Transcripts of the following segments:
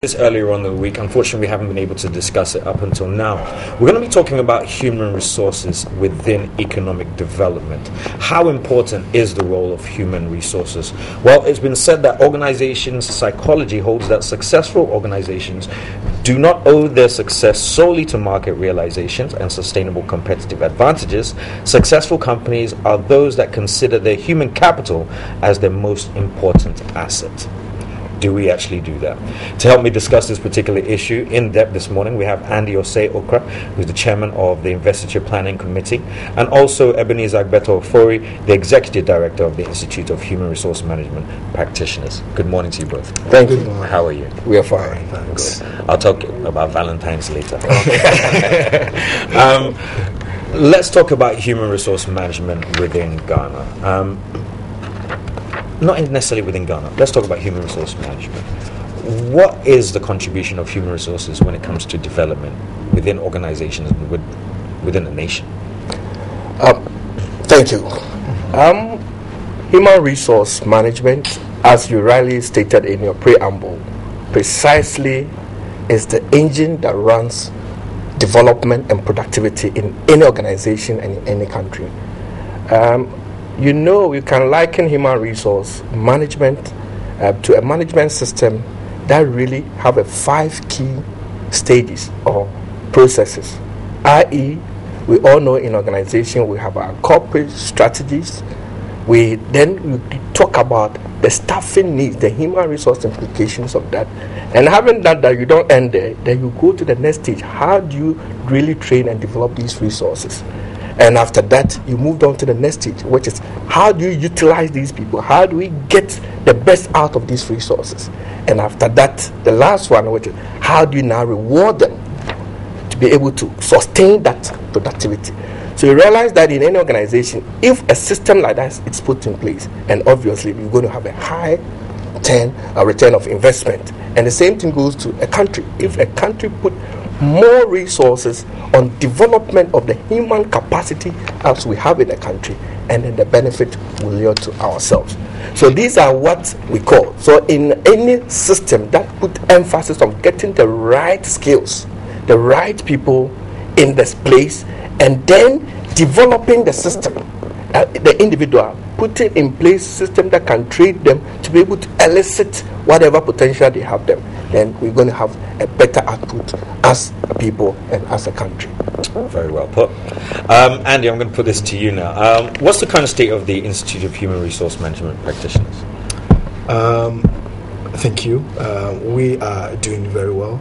This earlier on in the week. Unfortunately, we haven't been able to discuss it up until now. We're going to be talking about human resources within economic development. How important is the role of human resources? Well, it's been said that organizations psychology holds that successful organizations do not owe their success solely to market realizations and sustainable competitive advantages. Successful companies are those that consider their human capital as their most important asset. Do we actually do that? To help me discuss this particular issue in depth this morning, we have Andy Osei Okra, who's the chairman of the Investiture Planning Committee, and also Ebenezer Agbeto Ofori, the executive director of the Institute of Human Resource Management Practitioners. Good morning to you both. Thank you. How are you? We are fine, thanks. I'll talk about Valentine's later. Let's talk about human resource management within Ghana. Not necessarily within Ghana. Let's talk about human resource management. What is the contribution of human resources when it comes to development within organizations and within a nation? Thank you. Human resource management, as you rightly stated in your preamble, precisely is the engine that runs development and productivity in any organization and in any country. You can liken human resource management to a management system that really have 5 key stages or processes, i.e., we all know in organization we have our corporate strategies. We talk about the staffing needs, the human resource implications of that. And having done that, you don't end there. Then you go to the next stage. How do you really train and develop these resources? And after that, you moved on to the next stage, which is how do you utilize these people? How do we get the best out of these resources? And after that, the last one, which is how do you now reward them to be able to sustain that productivity? So you realize that in any organization, if a system like that is put in place, and obviously you're going to have a high return of investment. And the same thing goes to a country. If a country put more resources on development of the human capacity as we have in the country, and then the benefit will yield to ourselves. So these are what we call. So in any system that put emphasis on getting the right skills, the right people in this place, and then developing the system, the individual, putting in place system that can train them to be able to elicit whatever potential they have them, then we're going to have a better output as a people and as a country. Very well put. Andy, I'm going to put this to you now. What's the current state of the Institute of Human Resource Management Practitioners? Thank you. We are doing very well.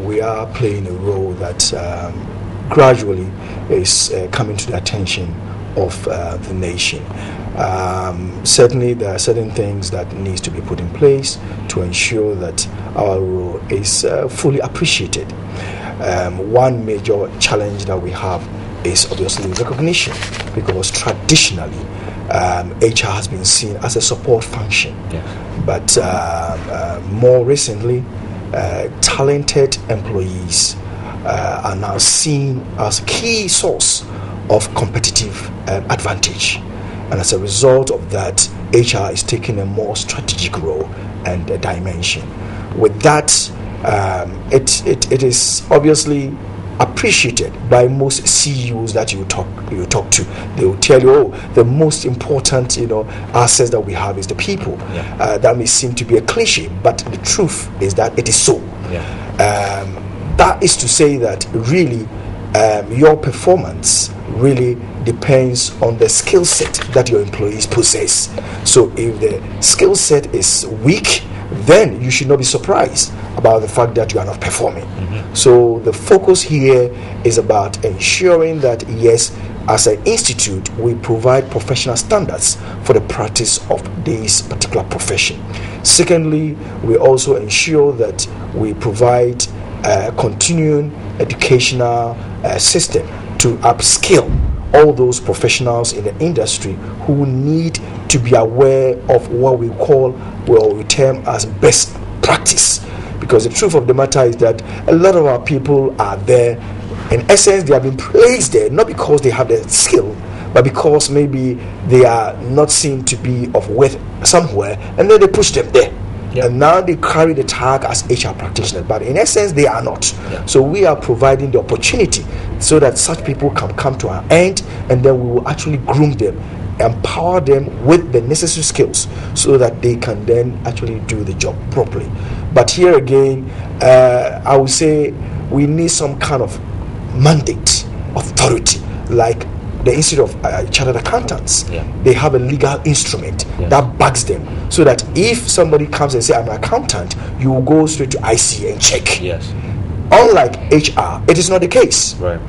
We are playing a role that gradually is coming to the attention of the nation. Certainly there are certain things that needs to be put in place to ensure that our role is fully appreciated. One major challenge that we have is obviously recognition, because traditionally HR has been seen as a support function. Yeah. But more recently, talented employees are now seen as a key source of competitive advantage, and as a result of that, HR is taking a more strategic role and a dimension. With that, it is obviously appreciated by most CEOs that you talk to. They will tell you, the most important assets that we have is the people. Yeah. That may seem to be a cliche, but the truth is that it is so. Yeah. That is to say that really your performance really depends on the skill set that your employees possess. So if the skill set is weak, then you should not be surprised about the fact that you are not performing. Mm-hmm. So the focus here is about ensuring that, yes, as an institute, we provide professional standards for the practice of this particular profession. Secondly, we also ensure that we provide continuing educational system to upskill all those professionals in the industry who need to be aware of what we term as best practice. Because the truth of the matter is that a lot of our people are there, in essence they have been placed there not because they have the skill, but because maybe they are not seen to be of worth somewhere, and then they push them there. Yeah. And now they carry the tag as HR practitioners, but in essence they are not. Yeah. So we are providing the opportunity so that such people can come to our end, and then we will actually groom them, empower them with the necessary skills so that they can then actually do the job properly. But here again, I would say we need some kind of mandate, authority, like the Institute of Chartered Accountants. Yeah. They have a legal instrument that backs them, so that if somebody comes and say, I'm an accountant, you will go straight to IC and check. Yes. Unlike HR, it is not the case. Right.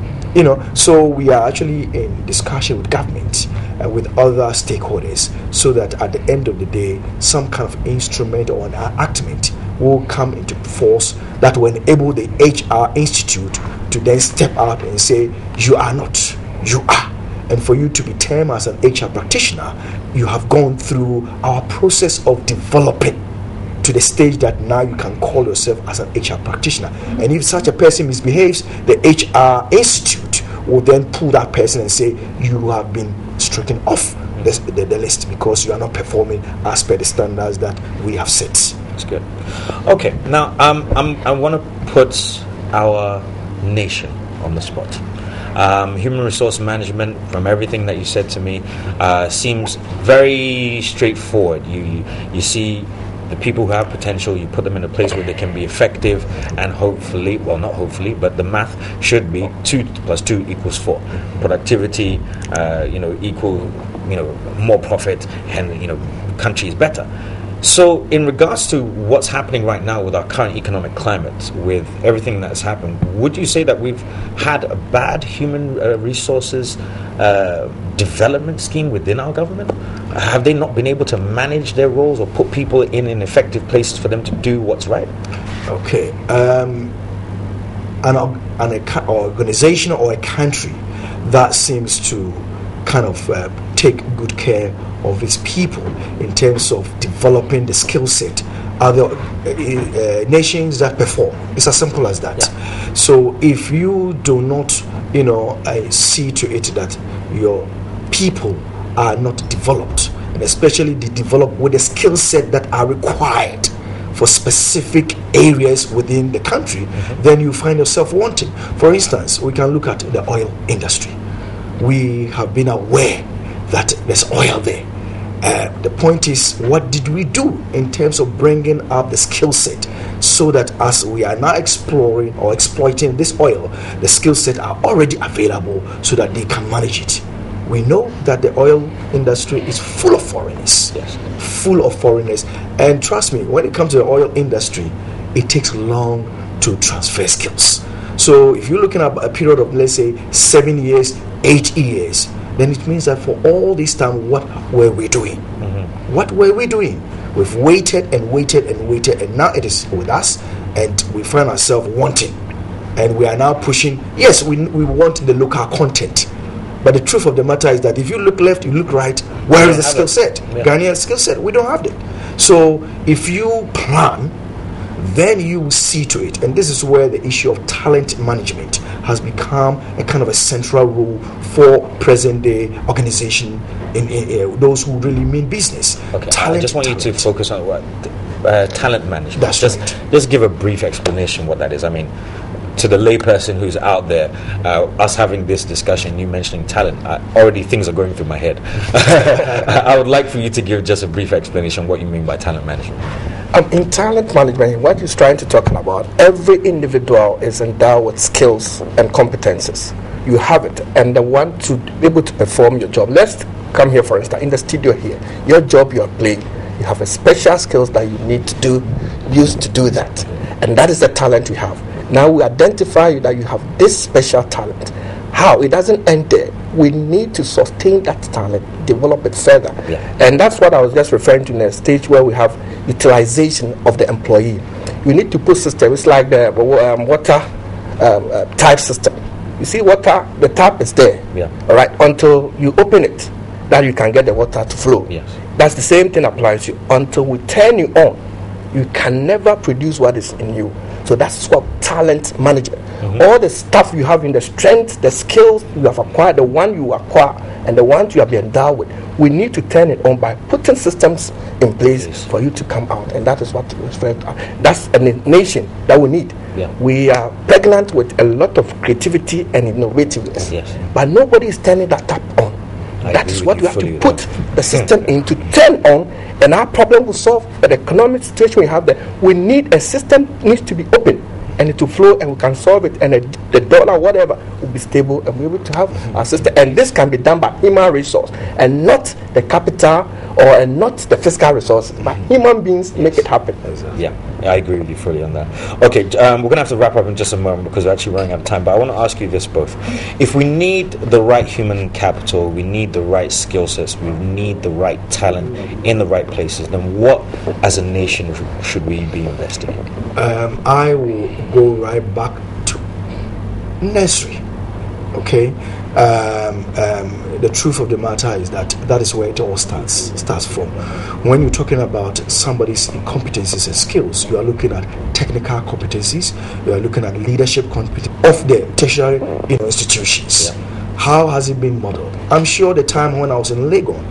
So we are actually in discussion with government and with other stakeholders, so that at the end of the day, some kind of instrument or an enactment will come into force that will enable the HR institute to then step out and say, you are not, you are. And for you to be termed as an HR practitioner, you have gone through our process of developing to the stage that now you can call yourself as an HR practitioner. And if such a person misbehaves, the HR institute will then pull that person and say, you have been stricken off the list because you are not performing as per the standards that we have set. That's good. Okay, now I want to put our nation on the spot. Human resource management, from everything that you said to me, seems very straightforward. You see the people who have potential, you put them in a place where they can be effective, and hopefully, well, not hopefully, but the math should be 2 + 2 = 4. Productivity, equal, more profit, and country is better. So, in regards to what's happening right now with our current economic climate, with everything that's happened, would you say that we've had a bad human resources development scheme within our government? Have they not been able to manage their roles or put people in effective places for them to do what's right? Okay. An organization or a country that seems to kind of take good care of its people in terms of developing the skill set are the nations that perform. It's as simple as that. Yeah. So if you do not see to it that your people are not developed, and especially they develop with the skill set that are required for specific areas within the country, then you find yourself wanting. For instance, we can look at the oil industry. We have been aware that there's oil there. The point is, what did we do in terms of bringing up the skill set so that as we are now exploring or exploiting this oil, the skill set are already available so that they can manage it? We know that the oil industry is full of foreigners. Yes. Full of foreigners. And trust me, when it comes to the oil industry, it takes long to transfer skills. So if you're looking at a period of, let's say, 7 years, 8 years, then it means that for all this time, what were we doing? What were we doing? We've waited and waited and waited, and now it is with us, and we find ourselves wanting. And we are now pushing, yes, we want the local content. But the truth of the matter is that if you look left, you look right, where is the skill set? Ghanaian skill set, we don't have it. So if you plan, then you will see to it. And this is where the issue of talent management has become a kind of a central role for present day organization in those who really mean business. Okay, I just want you to focus on what talent management. That's just give a brief explanation what that is. I mean, to the layperson who's out there, us having this discussion, you mentioning talent, already things are going through my head. I would like for you to give just a brief explanation what you mean by talent management. In talent management, what he's trying to talk about, every individual is endowed with skills and competences. You have it, and the one to be able to perform your job. Let's come here, for instance, in the studio here. Your job you are playing, you have a special skills that you need to use to do that, and that is the talent you have. Now we identify that you have this special talent. How? It doesn't end there. We need to sustain that talent, develop it further. Yeah. And that's what I was just referring to in a stage where we have utilization of the employee. You need to put systems. It's like the water type system. You see water, the tap is there. Yeah. All right, until you open it, that you can get the water to flow. Yes. That's the same thing applies to you. Until we turn you on, you can never produce what is in you. So that's what talent management. All the stuff you have in the strength, the skills you have acquired, the one you acquire, and the ones you have been endowed with, we need to turn it on by putting systems in place for you to come out. And that is what that's a nation that we need. We are pregnant with a lot of creativity and innovativeness, but nobody is turning that tap on. That is what we have to put the system in to turn on, and our problem will solve. But the economic situation we have there, we need a system needs to be open and it will flow, and we can solve it, and the dollar, whatever, will be stable, and we'll be able to have our system. And this can be done by human resource and not the capital and not the fiscal resources, but human beings make it happen. Yeah, I agree with you fully on that. Okay, we're going to have to wrap up in just a moment because we're actually running out of time, but I want to ask you this both. If we need the right human capital, we need the right skill sets, we need the right talent in the right places, then what as a nation should we be investing in? I will go right back to nursery. Okay, the truth of the matter is that is where it all starts from. When you're talking about somebody's competencies and skills, you are looking at technical competencies, you are looking at leadership competencies of the tertiary institutions. How has it been modeled? I'm sure the time when I was in Legon,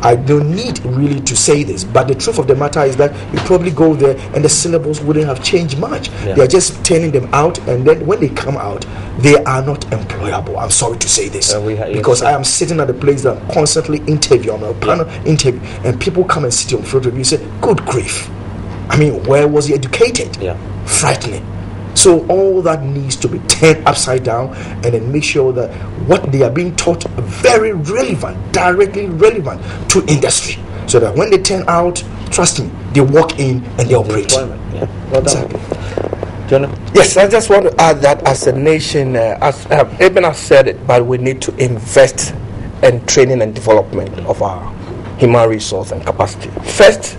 I don't need really to say this, but the truth of the matter is that you probably go there and the syllables wouldn't have changed much. They're just turning them out, and then when they come out, they are not employable. I'm sorry to say this, because I am sitting at a place that I'm constantly interviewing, I'm a panel interview, and people come and sit in front of you and say, good grief, I mean, where was he educated? Frightening. So all that needs to be turned upside down, and then make sure that what they are being taught are very relevant, directly relevant to industry, so that when they turn out, trust me, they walk in and they operate. Exactly. Jonathan? Yes, I just want to add that as a nation, as Eben has said it, but we need to invest in training and development of our human resource and capacity. First,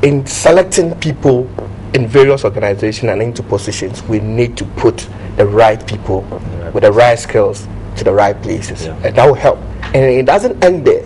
in selecting people in various organizations and into positions, we need to put the right people with the right skills to the right places, and that will help. And it doesn't end there.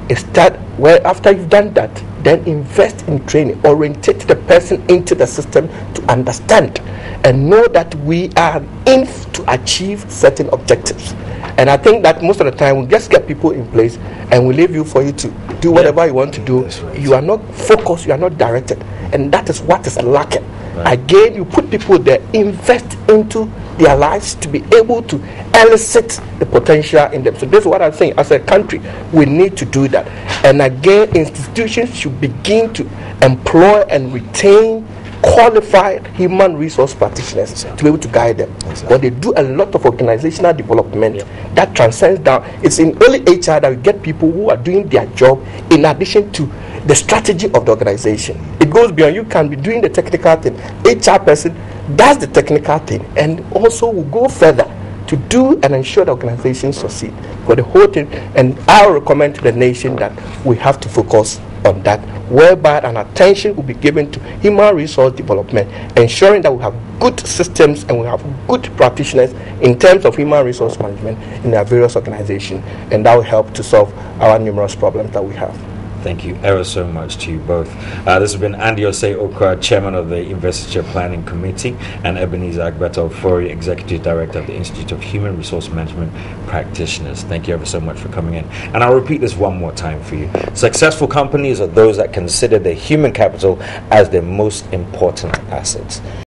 It start where after you've done that, then invest in training, orientate the person into the system to understand and know that we are in to achieve certain objectives. And I think that most of the time we just get people in place and we leave you for you to do whatever you want to do. You are not focused, you are not directed, and that is what is lacking. Again, you put people there, invest into their lives to be able to elicit the potential in them. So this is what I'm saying. As a country, we need to do that. And again, institutions should begin to employ and retain qualified human resource practitioners to be able to guide them. But they do a lot of organizational development that transcends down. It's in only HR that we get people who are doing their job in addition to the strategy of the organization. It goes beyond. You can be doing the technical thing. HR person does the technical thing and also will go further to do and ensure the organization succeed for the whole thing. And I recommend to the nation that we have to focus on that, whereby an attention will be given to human resource development, ensuring that we have good systems and we have good practitioners in terms of human resource management in our various organizations, and that will help to solve our numerous problems that we have. Thank you ever so much to you both. This has been Andy Osei Okra, Chairman of the Investiture Planning Committee, and Ebenezer Agbata Ofori, Executive Director of the Institute of Human Resource Management Practitioners. Thank you ever so much for coming in. And I'll repeat this one more time for you. Successful companies are those that consider their human capital as their most important assets.